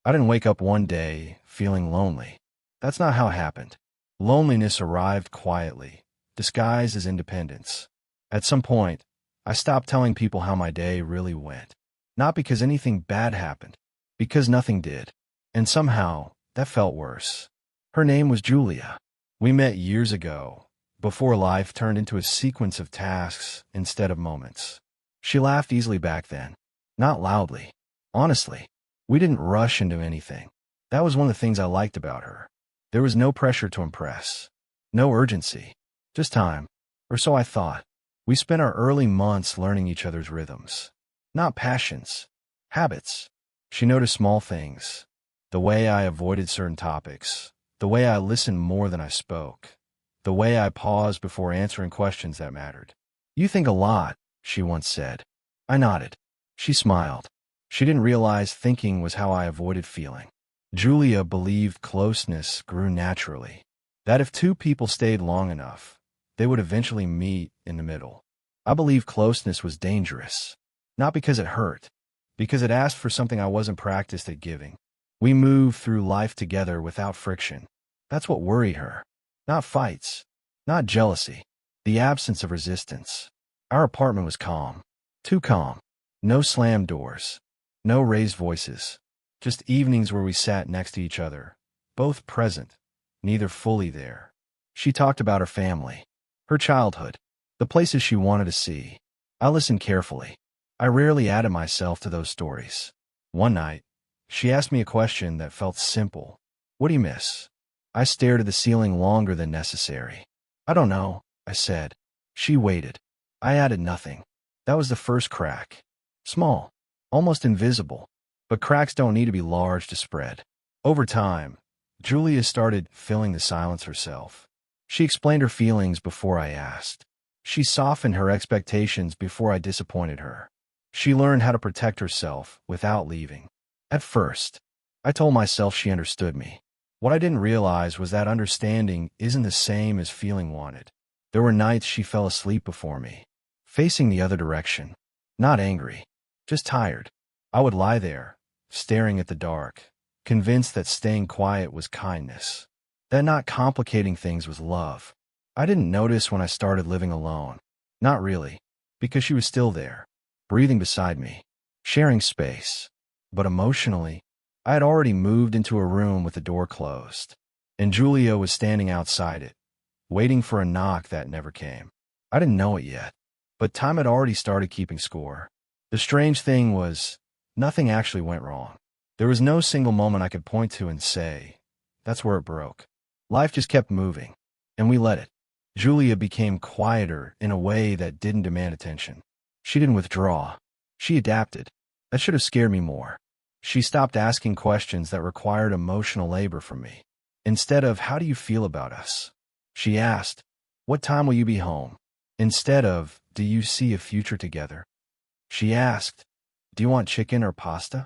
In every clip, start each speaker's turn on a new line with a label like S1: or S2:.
S1: I didn't wake up one day feeling lonely. That's not how it happened. Loneliness arrived quietly, disguised as independence. At some point, I stopped telling people how my day really went. Not because anything bad happened, because nothing did. And somehow, that felt worse. Her name was Julia. We met years ago, before life turned into a sequence of tasks instead of moments. She laughed easily back then, not loudly. Honestly, we didn't rush into anything. That was one of the things I liked about her. There was no pressure to impress, no urgency, just time, or so I thought. We spent our early months learning each other's rhythms, not passions, habits. She noticed small things, the way I avoided certain topics, the way I listened more than I spoke, the way I paused before answering questions that mattered. "You think a lot," she once said. I nodded. She smiled. She didn't realize thinking was how I avoided feeling. Julia believed closeness grew naturally, that if two people stayed long enough, they would eventually meet in the middle. I believed closeness was dangerous, not because it hurt, because it asked for something I wasn't practiced at giving. We moved through life together without friction. That's what worried her. Not fights, not jealousy, the absence of resistance. Our apartment was calm, too calm. No slammed doors, no raised voices, just evenings where we sat next to each other, both present, neither fully there. She talked about her family, her childhood, the places she wanted to see. I listened carefully. I rarely added myself to those stories. One night, she asked me a question that felt simple. "What do you miss?" I stared at the ceiling longer than necessary. "I don't know," I said. She waited. I added nothing. That was the first crack. Small, almost invisible, but cracks don't need to be large to spread. Over time, Julia started filling the silence herself. She explained her feelings before I asked. She softened her expectations before I disappointed her. She learned how to protect herself without leaving. At first, I told myself she understood me. What I didn't realize was that understanding isn't the same as feeling wanted. There were nights she fell asleep before me, facing the other direction, not angry, just tired. I would lie there, staring at the dark, convinced that staying quiet was kindness, that not complicating things was love. I didn't notice when I started living alone. Not really, because she was still there, breathing beside me, sharing space. But emotionally, I had already moved into a room with the door closed, and Julia was standing outside it, waiting for a knock that never came. I didn't know it yet, but time had already started keeping score. The strange thing was, nothing actually went wrong. There was no single moment I could point to and say, that's where it broke. Life just kept moving, and we let it. Julia became quieter in a way that didn't demand attention. She didn't withdraw. She adapted. That should have scared me more. She stopped asking questions that required emotional labor from me. Instead of, "How do you feel about us?" she asked, "What time will you be home?" Instead of, "Do you see a future together?" she asked, "Do you want chicken or pasta?"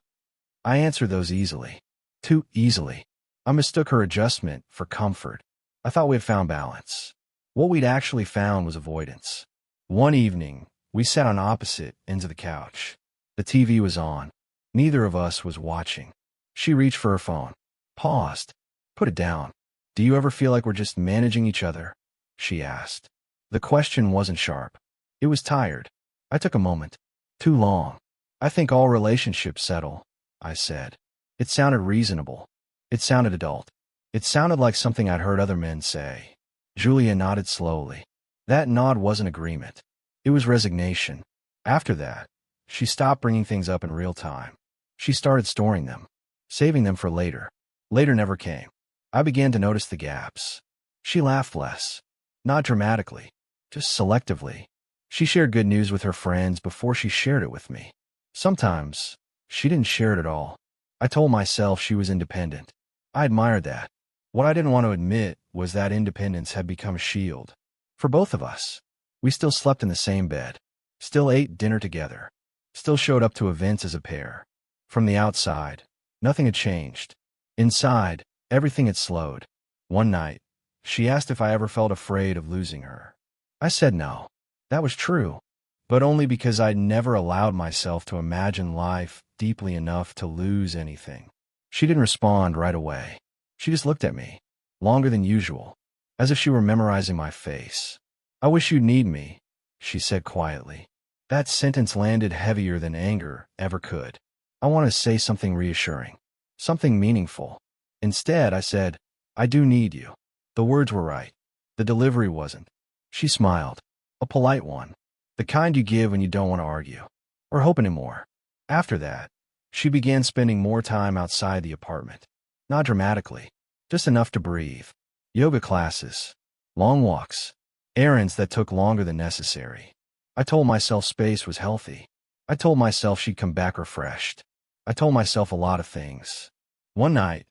S1: I answered those easily. Too easily. I mistook her adjustment for comfort. I thought we had found balance. What we'd actually found was avoidance. One evening, we sat on opposite ends of the couch. The TV was on. Neither of us was watching. She reached for her phone, paused, put it down. "Do you ever feel like we're just managing each other?" she asked. The question wasn't sharp. It was tired. I took a moment. Too long. "I think all relationships settle," I said. It sounded reasonable. It sounded adult. It sounded like something I'd heard other men say. Julia nodded slowly. That nod wasn't agreement. It was resignation. After that, she stopped bringing things up in real time. She started storing them, saving them for later. Later never came. I began to notice the gaps. She laughed less. Not dramatically, just selectively. She shared good news with her friends before she shared it with me. Sometimes, she didn't share it at all. I told myself she was independent. I admired that. What I didn't want to admit was that independence had become a shield. For both of us. We still slept in the same bed. Still ate dinner together. Still showed up to events as a pair. From the outside, nothing had changed. Inside, everything had slowed. One night, she asked if I ever felt afraid of losing her. I said no. That was true, but only because I'd never allowed myself to imagine life deeply enough to lose anything. She didn't respond right away. She just looked at me, longer than usual, as if she were memorizing my face. "I wish you'd need me," she said quietly. That sentence landed heavier than anger ever could. I wanted to say something reassuring, something meaningful. Instead, I said, "I do need you." The words were right. The delivery wasn't. She smiled. A polite one. The kind you give when you don't want to argue or hope anymore. After that, she began spending more time outside the apartment. Not dramatically, just enough to breathe. Yoga classes, long walks, errands that took longer than necessary. I told myself space was healthy. I told myself she'd come back refreshed. I told myself a lot of things. One night,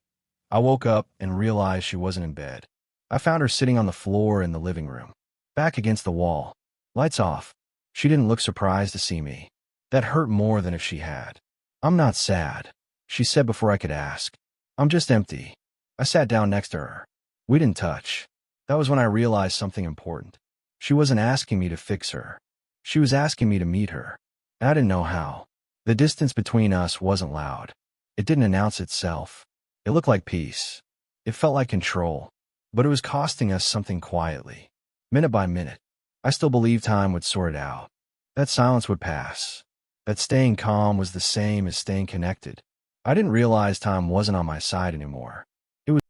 S1: I woke up and realized she wasn't in bed. I found her sitting on the floor in the living room, back against the wall, lights off. She didn't look surprised to see me. That hurt more than if she had. "I'm not sad," she said before I could ask. "I'm just empty." I sat down next to her. We didn't touch. That was when I realized something important. She wasn't asking me to fix her. She was asking me to meet her. And I didn't know how. The distance between us wasn't loud. It didn't announce itself. It looked like peace. It felt like control. But it was costing us something quietly. Minute by minute. I still believed time would sort it out. That silence would pass. That staying calm was the same as staying connected. I didn't realize time wasn't on my side anymore.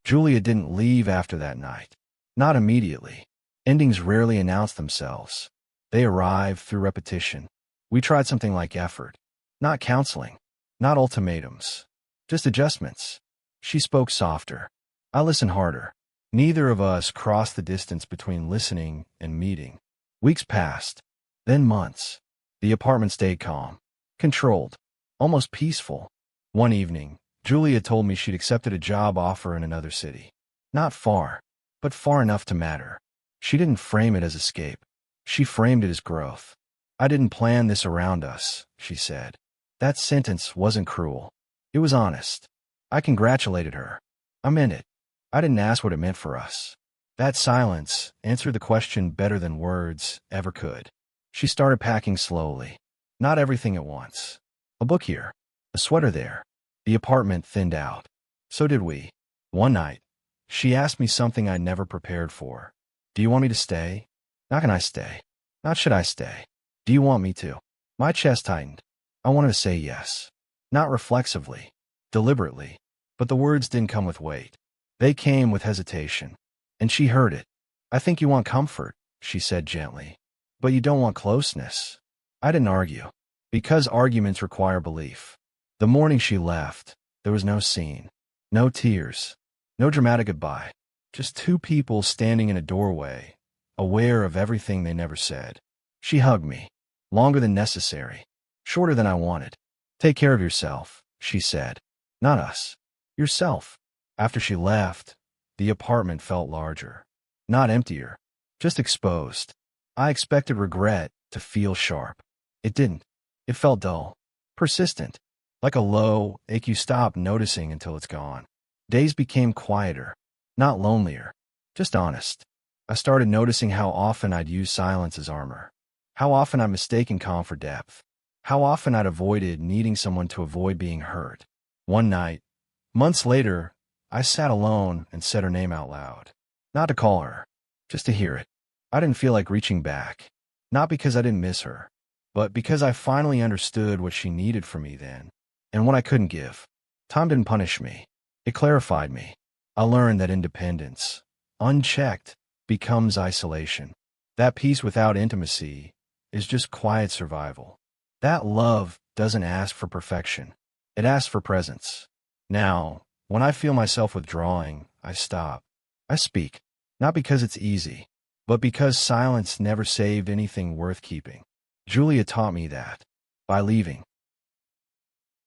S1: Julia didn't leave after that night. Not immediately. Endings rarely announce themselves. They arrive through repetition. We tried something like effort. Not counseling. Not ultimatums. Just adjustments. She spoke softer. I listened harder. Neither of us crossed the distance between listening and meeting. Weeks passed. Then months. The apartment stayed calm. Controlled. Almost peaceful. One evening, Julia told me she'd accepted a job offer in another city. Not far, but far enough to matter. She didn't frame it as escape. She framed it as growth. "I didn't plan this around us," she said. That sentence wasn't cruel. It was honest. I congratulated her. I meant it. I didn't ask what it meant for us. That silence answered the question better than words ever could. She started packing slowly. Not everything at once. A book here. A sweater there. The apartment thinned out. So did we. One night, she asked me something I'd never prepared for. "Do you want me to stay?" Not can I stay. Not should I stay. "Do you want me to?" My chest tightened. I wanted to say yes. Not reflexively. Deliberately. But the words didn't come with weight. They came with hesitation. And she heard it. "I think you want comfort," she said gently. "But you don't want closeness." I didn't argue. Because arguments require belief. The morning she left, there was no scene. No tears. No dramatic goodbye. Just two people standing in a doorway, aware of everything they never said. She hugged me. Longer than necessary. Shorter than I wanted. "Take care of yourself," she said. "Not us. Yourself." After she left, the apartment felt larger. Not emptier. Just exposed. I expected regret to feel sharp. It didn't. It felt dull. Persistent. Like a low ache you stop noticing until it's gone. Days became quieter. Not lonelier. Just honest. I started noticing how often I'd use silence as armor. How often I'd mistaken calm for depth. How often I'd avoided needing someone to avoid being hurt. One night, months later, I sat alone and said her name out loud. Not to call her, just to hear it. I didn't feel like reaching back. Not because I didn't miss her, but because I finally understood what she needed from me then, and what I couldn't give. Time didn't punish me. It clarified me. I learned that independence, unchecked, becomes isolation. That peace without intimacy is just quiet survival. That love doesn't ask for perfection. It asks for presence. Now, when I feel myself withdrawing, I stop. I speak. Not because it's easy, but because silence never saved anything worth keeping. Julia taught me that. By leaving.